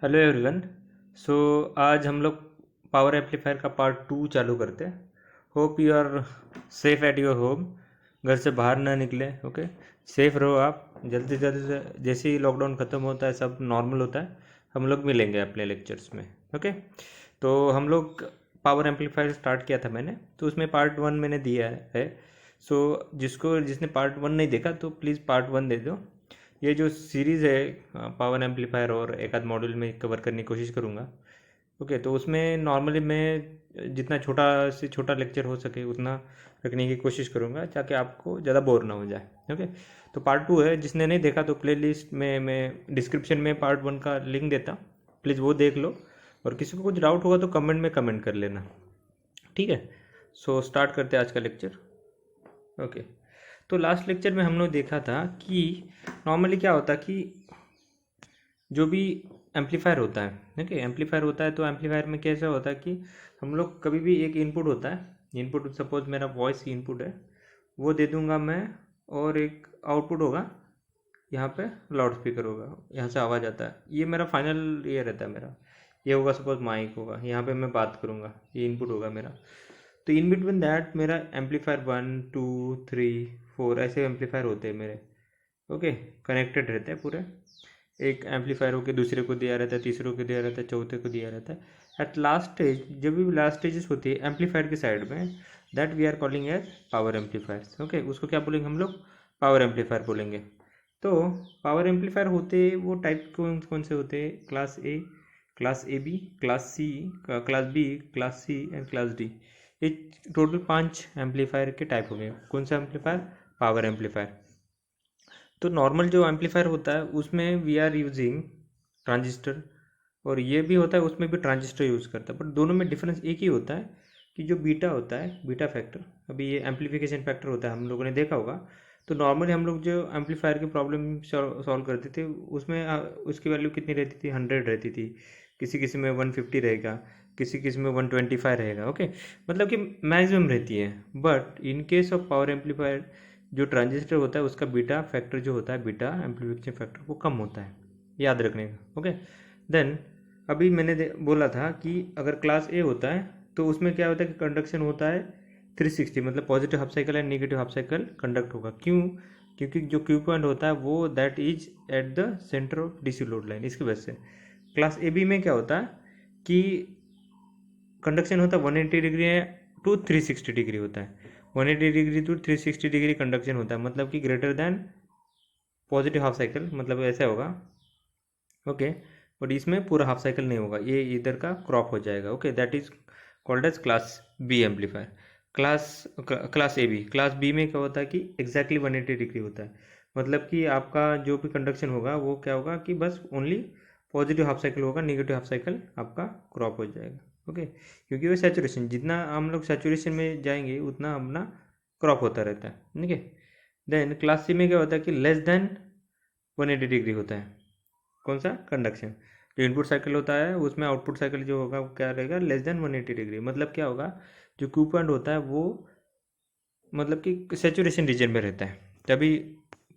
Hello everyone. सो आज हम लोग पावर एम्पलीफायर का पार्ट 2 चालू करते हैं। Hope you are safe at your home. घर से बाहर ना निकले। ओके, सेफ रहो आप। जल्दी जल्दी से जैसे ही लॉकडाउन ख़त्म होता है, सब नॉर्मल होता है, हम लोग मिलेंगे अपने लेक्चर्स में। ओके, तो हम लोग पावर एम्पलीफायर स्टार्ट किया था मैंने, तो उसमें पार्ट 1 मैंने दिया है। सो जिसने पार्ट 1 नहीं देखा तो प्लीज़ पार्ट 1 दे दो। ये जो सीरीज़ है पावर एम्पलीफायर और एक आध मॉड्यूल में कवर करने की कोशिश करूँगा। ओके, तो उसमें नॉर्मली मैं जितना छोटा से छोटा लेक्चर हो सके उतना रखने की कोशिश करूँगा, ताकि आपको ज़्यादा बोर ना हो जाए। ओके, तो पार्ट 2 है, जिसने नहीं देखा तो प्लेलिस्ट में मैं डिस्क्रिप्शन में पार्ट 1 का लिंक देता, प्लीज़ वो देख लो। और किसी को कुछ डाउट होगा तो कमेंट में कमेंट कर लेना, ठीक है। सो स्टार्ट करते हैं आज का लेक्चर। ओके, तो लास्ट लेक्चर में हम लोग देखा था कि नॉर्मली क्या होता है कि जो भी एम्पलीफायर होता है, ठीक है, एम्पलीफायर होता है तो एम्पलीफायर में कैसा होता है कि हम लोग कभी भी एक इनपुट होता है, इनपुट सपोज मेरा वॉइस इनपुट है, वो दे दूंगा मैं, और एक आउटपुट होगा, यहाँ पे लाउड स्पीकर होगा, यहाँ से आवाज़ आता है। ये मेरा फाइनल ये रहता है मेरा। ये होगा सपोज माइक होगा, यहाँ पे मैं बात करूँगा, ये इनपुट होगा मेरा। तो इन बिटवीन दैट मेरा एम्पलीफायर 1 2 3 4 ऐसे एम्पलीफायर होते हैं मेरे। ओके, कनेक्टेड रहते हैं पूरे। एक एम्पलीफायर होकर दूसरे को दिया रहता है, तीसरे को दिया रहता है, चौथे को दिया रहता है। एट लास्ट स्टेज, जब भी लास्ट स्टेजेस होती है एम्पलीफायर की साइड में, that we are calling as power amplifier. Okay, उसको क्या बोलेंगे हम लोग? पावर एम्पलीफायर बोलेंगे। तो पावर एम्पलीफायर होते वो टाइप कौन कौन से होते हैं? Class A, class A B, class C, class B, class C and class D. ये टोटल 5 एम्पलीफायर के टाइप हो गए। कौन सा एम्पलीफायर? Power amplifier. तो नॉर्मल जो एम्पलीफायर होता है उसमें वी आर यूजिंग ट्रांजिस्टर, और ये भी होता है उसमें भी ट्रांजिस्टर यूज़ करता है, बट दोनों में डिफरेंस एक ही होता है कि जो बीटा होता है, बीटा फैक्टर, अभी ये एम्पलीफिकेशन फैक्टर होता है, हम लोगों ने देखा होगा। तो नॉर्मली हम लोग जो एम्पलीफायर की प्रॉब्लम सॉल्व करते थे उसमें उसकी वैल्यू कितनी रहती थी? 100 रहती थी। किसी किसी में 150 रहेगा, किसी किसी में 125 रहेगा। ओके, मतलब कि मैक्सिमम रहती है। But in case of power amplifier, जो ट्रांजिस्टर होता है उसका बीटा फैक्टर जो होता है, बीटा एम्पलीफिकेशन फैक्टर, वो कम होता है, याद रखने का। ओके, देन अभी मैंने बोला था कि अगर क्लास ए होता है तो उसमें क्या होता है कि कंडक्शन होता है 360, मतलब positive half cycle and negative half cycle conduct होगा। क्यों? क्योंकि जो क्यू पॉइंट होता है वो that is at the centre of DC load line, इसकी वजह से। क्लास ए बी में क्या होता है कि कंडक्शन होता है 180 डिग्री टू 360 डिग्री होता है। 180 डिग्री टू 360 डिग्री कंडक्शन होता है, मतलब कि greater than positive half cycle, मतलब ऐसा होगा। ओके, बट इसमें पूरा हाफ साइकिल नहीं होगा, ये इधर का क्रॉप हो जाएगा। Okay, that is called as class B amplifier. Class A B, class B में क्या होता है कि एग्जैक्टली 180 डिग्री होता है, मतलब कि आपका जो भी कंडक्शन होगा वो क्या होगा कि बस ओनली पॉजिटिव हाफ साइकिल होगा, नेगेटिव हाफ साइकिल आपका क्रॉप हो जाएगा। ओके, क्योंकि वो सैचुरेशन, जितना हम लोग सैचुरेशन में जाएंगे उतना अपना क्रॉप होता रहता है। ठीक है, देन क्लास सी में क्या होता है कि लेस देन 180 डिग्री होता है। कौन सा? कंडक्शन। जो इनपुट साइकिल होता है उसमें आउटपुट साइकिल जो होगा वो क्या रहेगा? Less than 180 degree. मतलब क्या होगा, जो क्यू पॉइंट होता है वो मतलब कि सेचुरेशन रीजन में रहता है। तभी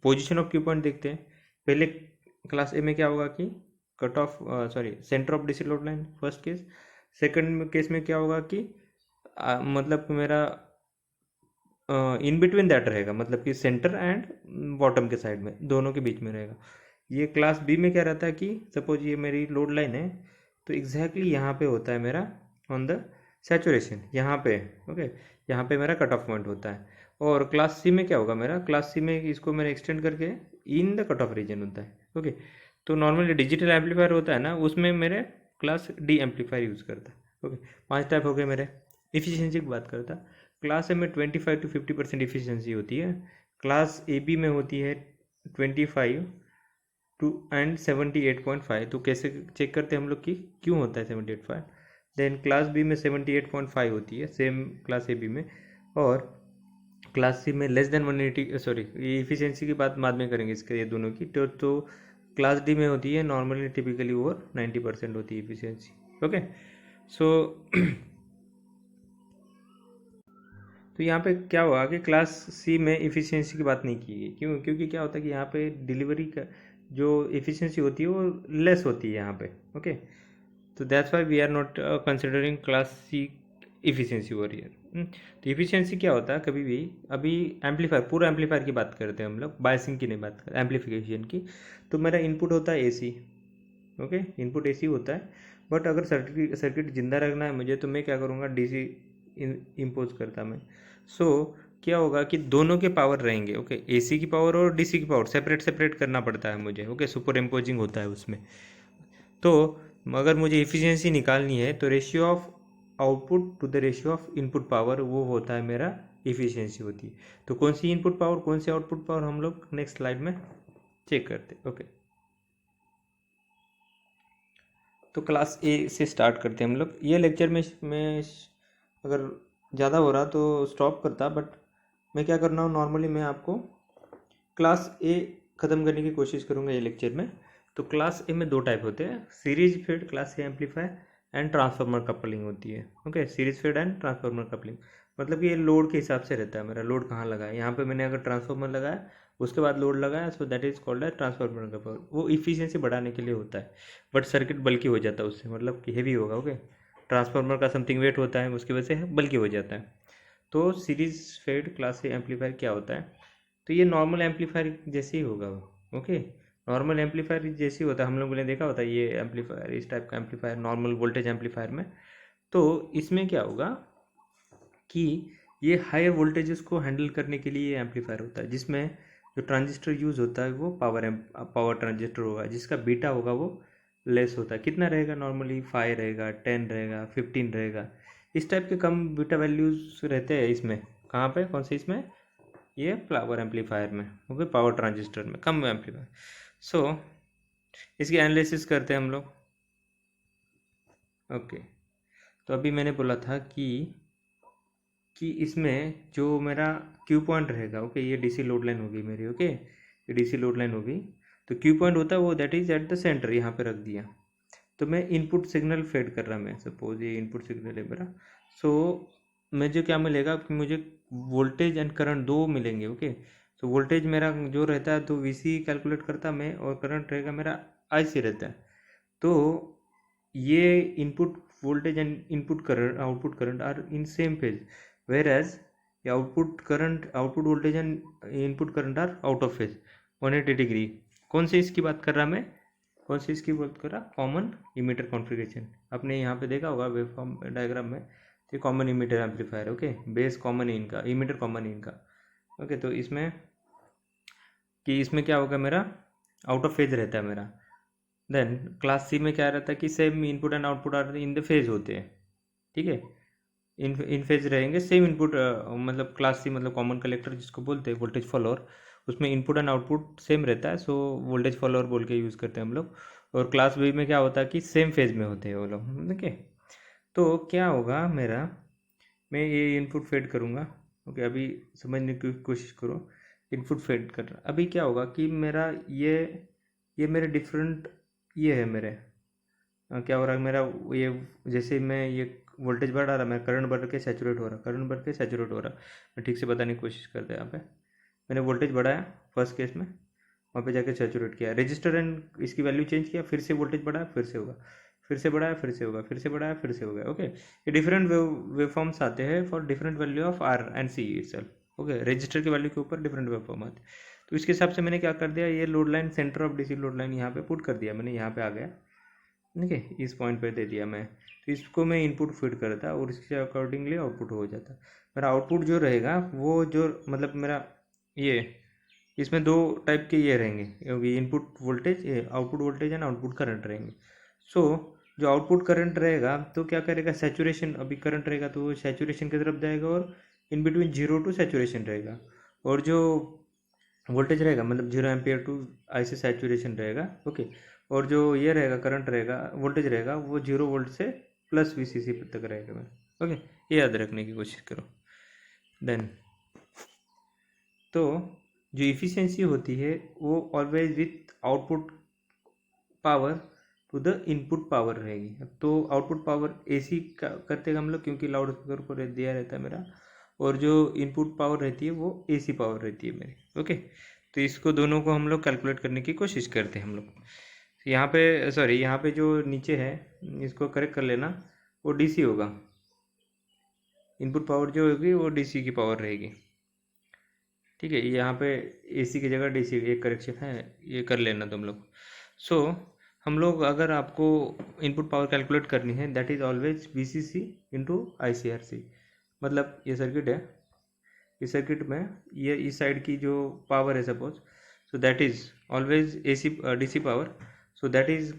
पोजीशन ऑफ क्यू पॉइंट देखते हैं। पहले क्लास ए में क्या होगा कि cut off, sorry, centre of DC load line, first case. Second case में क्या होगा कि मतलब मेरा इन बिटवीन दैट रहेगा, मतलब कि सेंटर एंड बॉटम के साइड में, दोनों के बीच में रहेगा। ये क्लास बी में क्या रहता है कि सपोज ये मेरी लोड लाइन है, तो एग्जैक्टली यहाँ पे होता है मेरा ऑन द सैचुरेशन, यहाँ पे। ओके, यहाँ पे मेरा कट ऑफ पॉइंट होता है। और क्लास सी में क्या होगा मेरा? क्लास सी में इसको मैंने एक्सटेंड करके in the cut off region होता है। ओके, तो नॉर्मली डिजिटल एम्पलीफायर होता है ना, उसमें मेरे क्लास डी एम्पलीफायर यूज़ करता है। ओके, 5 टाइप हो गए मेरे। इफिशियंसी की बात करता, क्लास ए में 25 to 50% इफिशियंसी होती है। क्लास ए बी में होती है 25 टू एंड 78.5। तो कैसे चेक करते हैं हम लोग कि क्यों होता है 78.5? देन क्लास बी में 78.5 होती है, सेम क्लास ए बी में। और क्लास सी में लेस देन 180, सॉरी, ये इफिशियंसी की बात बाद में करेंगे इसके, ये दोनों की। तो क्लास डी में होती है नॉर्मली टिपिकली ओवर 90% होती है इफिशियंसी। ओके, सो तो यहाँ पे क्या हुआ कि क्लास सी में इफ़िशियंसी की बात नहीं की गई। क्यों? क्योंकि क्या होता है कि यहाँ पे डिलीवरी का जो एफिशिएंसी होती है वो लेस होती है यहाँ पे। ओके, तो that's why we are not considering class C efficiency over here. तो इफिशिएंसी क्या होता है कभी भी, अभी एम्पलीफायर, पूरा एम्पलीफायर की बात करते हैं हम लोग, बायसिंग की नहीं बात करते, एम्पलीफिकेशन की। तो मेरा इनपुट होता है एसी। ओके, इनपुट एसी होता है, बट अगर सर्किट जिंदा रखना है मुझे तो मैं क्या करूँगा, डीसी इम्पोज करता मैं। सो क्या होगा कि दोनों के पावर रहेंगे। ओके, एसी की पावर और डीसी की पावर सेपरेट सेपरेट करना पड़ता है मुझे। ओके, सुपर इम्पोजिंग होता है उसमें। तो अगर मुझे इफिशियंसी निकालनी है तो ratio of output to the ratio of input power, वो होता है मेरा इफिशियंसी होती है। तो कौन सी इनपुट पावर कौन सी आउटपुट पावर हम लोग नेक्स्ट स्लाइड में चेक करते। ओके, तो क्लास ए से स्टार्ट करते हैं हम लोग। ये लेक्चर में अगर ज़्यादा हो रहा तो स्टॉप करता, बट मैं क्या करना हूँ, नॉर्मली मैं आपको क्लास ए ख़त्म करने की कोशिश करूँगा ये लेक्चर में। तो क्लास ए में दो टाइप होते हैं, series fed class A amplifier and transformer coupling होती है। Okay, series fed and transformer coupling मतलब कि ये लोड के हिसाब से रहता है, मेरा लोड कहाँ लगा है। यहाँ पे मैंने अगर ट्रांसफार्मर लगाया उसके बाद लोड लगाया, सो दैट इज कॉल्ड है ट्रांसफार्मर कपल। वो इफिशियंसी बढ़ाने के लिए होता है, बट सर्किट बल्कि हो जाता है उससे, मतलब कि हेवी होगा। ओके, ट्रांसफार्मर का समथिंग वेट होता है, उसकी वजह से बल्कि हो जाता है। तो series fed class A amplifier क्या होता है, तो ये नॉर्मल एम्पलीफायर जैसे ही होगा। ओके, नॉर्मल एम्पलीफायर जैसे ही होता है, हम लोगों ने देखा होता है ये एम्पलीफायर, इस टाइप का एम्पलीफायर नॉर्मल वोल्टेज एम्पलीफायर में। तो इसमें क्या होगा कि ये हायर वोल्टेजेस को हैंडल करने के लिए एम्पलीफायर होता है, जिसमें जो ट्रांजिस्टर यूज़ होता है वो पावर ट्रांजिस्टर होगा, जिसका बीटा होगा वो लेस होता है। कितना रहेगा, नॉर्मली 5 रहेगा, 10 रहेगा, 15 रहेगा, इस टाइप के कम बीटा वैल्यूज़ रहते हैं इसमें। कहाँ पे, कौन से इसमें, ये पावर एम्पलीफायर में। ओके, पावर ट्रांजिस्टर में कम एम्पलीफायर। सो इसकी एनालिसिस करते हैं हम लोग। ओके, तो अभी मैंने बोला था कि इसमें जो मेरा क्यू पॉइंट रहेगा, ओके, ये डीसी लोड लाइन होगी मेरी। ओके, ये डीसी लोड लाइन होगी, तो क्यू पॉइंट होता है वो, that is at the centre, यहाँ पे रख दिया। तो मैं इनपुट सिग्नल फेड कर रहा, मैं सपोज ये इनपुट सिग्नल है मेरा। सो मुझे क्या मिलेगा कि मुझे वोल्टेज एंड करंट दो मिलेंगे। ओके, तो वोल्टेज मेरा जो रहता है तो वीसी कैलकुलेट करता मैं, और करंट रहेगा मेरा आईसी रहता है। तो ये input voltage and input current, output current are in same phase, where as output current, output voltage and input current are out of phase 180 degree. कौन से इसकी बात कर रहा मैं, कौन सी इसकी बात कर रहा, कॉमन इमीटर कॉन्फ़िगरेशन। आपने यहाँ पे देखा होगा वेवफॉर्म डायग्राम में, तो common emitter amplifier. Okay, base common है इनका, इमीटर कॉमन है इनका। ओके, तो इसमें कि इसमें क्या होगा, मेरा आउट ऑफ फेज रहता है मेरा। देन क्लास सी में क्या रहता है कि same input and output are in the phase होते हैं। ठीक है, इन फेज रहेंगे, सेम इनपुट, मतलब क्लास सी मतलब कॉमन कलेक्टर जिसको बोलते हैं, वोल्टेज फॉलोअर, उसमें इनपुट एंड आउटपुट सेम रहता है, सो वोल्टेज फॉलोअर बोल के यूज़ करते हैं हम लोग। और क्लास बी में क्या होता है कि सेम फेज में होते हैं वो लोग। ओके, तो क्या होगा मेरा, मैं ये इनपुट फेड करूँगा। ओके, अभी समझने की कोशिश करो, इनपुट फेड कर रहा। अभी क्या होगा कि मेरा ये मेरे डिफरेंट, ये है मेरे, क्या हो रहा है मेरा, ये जैसे मैं ये वोल्टेज बढ़ा रहा, मैं करंट बढ़ के सैचुरेट हो रहा, करंट बढ़ के सैचुरेट हो रहा। मैं ठीक से बताने की कोशिश करता है। यहाँ पे मैंने वोल्टेज बढ़ाया फर्स्ट केस में, वहाँ पे जाके सैचुरेट किया, रजिस्टर एंड इसकी वैल्यू चेंज किया, फिर से वोल्टेज बढ़ाया, फिर से होगा, फिर से बढ़ाया, फिर से होगा, फिर से बढ़ाया, फिर से होगा। ओके, ये डिफरेंट वेवफॉर्म्स आते हैं for different value of R and C itself. Okay, register की वैल्यू के ऊपर डिफरेंट वेवफॉर्म आते हैं। तो इसके हिसाब से मैंने क्या कर दिया, ये load line, centre of DC load line यहाँ पे पुट कर दिया मैंने, यहाँ पे आ गया। ठीक है, इस पॉइंट पे दे दिया मैं, तो इसको मैं इनपुट फीड करता और इसके अकॉर्डिंगली आउटपुट हो जाता। मेरा आउटपुट जो रहेगा वो जो, मतलब मेरा ये, इसमें दो टाइप के ये रहेंगे, क्योंकि input voltage, output voltage and output current रहेंगे। सो जो आउटपुट करंट रहेगा तो क्या करेगा, सैचुरेशन, अभी करंट रहेगा तो वो सैचुरेशन की तरफ जाएगा, और इन बिटवीन 0 टू सैचुरेशन रहेगा। और जो वोल्टेज रहेगा, मतलब 0 एम्पियर टू ऐसे सैचुरेशन रहेगा। ओके, और जो ये रहेगा, करंट रहेगा, वोल्टेज रहेगा, वो 0 वोल्ट से प्लस VCC तक रहेगा मेरा। ओके, ये याद रखने की कोशिश करो। देन तो जो इफ़िशियंसी होती है वो always with output power to the input power रहेगी। तो आउटपुट पावर AC का करते हैं हम लोग, क्योंकि लाउड स्पीकर को दिया रहता है मेरा, और जो इनपुट पावर रहती है वो AC पावर रहती है मेरी। ओके, तो इसको दोनों को हम लोग कैलकुलेट करने की कोशिश करते हैं हम लोग। यहाँ पे सॉरी, यहाँ पे जो नीचे है इसको करेक्ट कर लेना, वो डीसी होगा, इनपुट पावर जो होगी वो डीसी की पावर रहेगी। ठीक है, यहाँ पे एसी की जगह डीसी, एक करेक्शन है, ये कर लेना तुम लोग। सो हम लोग अगर आपको इनपुट पावर कैलकुलेट करनी है, that is always VCC into ICRC. मतलब ये सर्किट है, इस सर्किट में ये इस साइड की जो पावर है suppose, so that is always AC DC power, so that is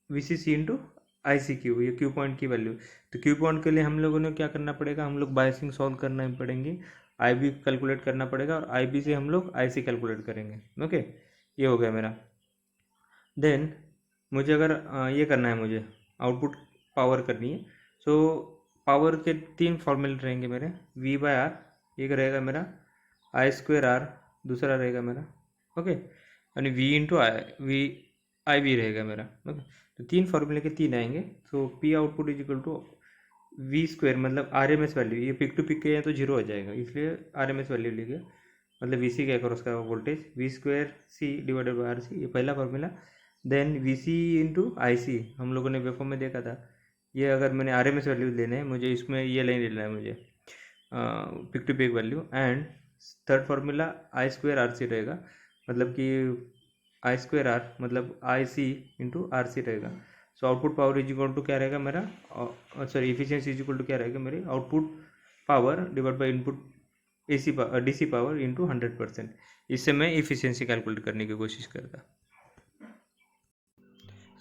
VCC into I C Q, ये क्यू पॉइंट की वैल्यू। तो क्यू पॉइंट के लिए हम लोगों ने क्या करना पड़ेगा, हम लोग बायसिंग सॉल्व करना ही पड़ेंगे, आई बी कैलकुलेट करना पड़ेगा, और आई बी से हम लोग आई सी कैलकुलेट करेंगे। ओके, ये हो गया मेरा। देन मुझे अगर ये करना है, मुझे आउटपुट पावर करनी है, सो पावर के 3 फॉर्मूले रहेंगे मेरे, वी बाय आर एक रहेगा मेरा, आई स्क्वेयर आर दूसरा रहेगा मेरा। ओके, यानी वी इंटू आई वी रहेगा मेरा। ओके, तो 3 फॉर्मूले के 3 आएंगे। तो P output is equal to V square, मतलब आर एम एस वैल्यू, ये पिक टू पिक के हैं तो 0 हो जाएगा, इसलिए आर एम एस वैल्यू लिखिए, मतलब वी सी क्या करो उसका voltage, V square C divided by R C, ये पहला फॉर्मूला। Then V C into I C, हम लोगों ने वेवफॉर्म में देखा था, ये अगर मैंने आर एम एस वैल्यू लेने हैं मुझे, इसमें ये लाइन लेना है मुझे peak to peak value. And third formula I square R C रहेगा, मतलब कि आई स्क्वेयर आर मतलब आई सी इंटू आर सी रहेगा। So output power is equal to क्या रहेगा मेरा, sorry efficiency is equal to क्या रहेगा मेरी, output power divide by input AC DC power into 100%। इससे मैं इफिशियंसी कैलकुलेट करने की कोशिश करता।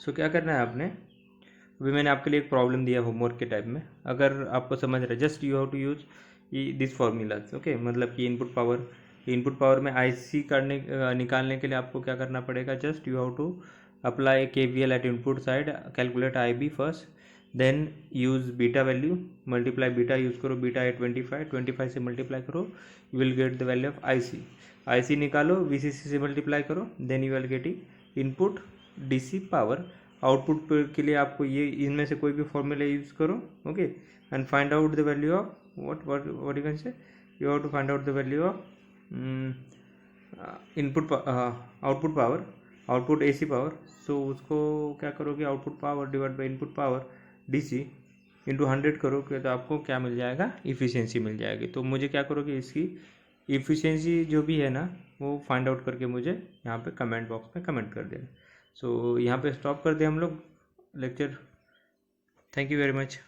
सो क्या करना है आपने, अभी मैंने आपके लिए एक प्रॉब्लम दिया होमवर्क के टाइप में, अगर आपको समझ रहा है, just you have to use this formulas. Okay, मतलब कि इनपुट पावर में आईसी निकालने के लिए आपको क्या करना पड़ेगा, just you have to apply KVL at input side, calculate IB first, then use beta value, multiply beta use करो, बीटा है 25 से मल्टीप्लाई करो, you will get the value of IC निकालो, VCC से मल्टीप्लाई करो, then you will get input DC power. Output के लिए आपको ये इनमें से कोई भी फॉर्मूला यूज़ करो। Okay, and find out the value of what you can say, you have to find out the value of output AC power. So उसको क्या करोगे, output power divide by input power DC into 100 करोगे तो आपको क्या मिल जाएगा, efficiency मिल जाएगी। तो मुझे क्या करोगे, इसकी इफ़िशियंसी जो भी है ना, वो फाइंड आउट करके मुझे यहाँ पे कमेंट बॉक्स में कमेंट कर देना। सो यहाँ पे स्टॉप कर दें हम लोग lecture. Thank you very much.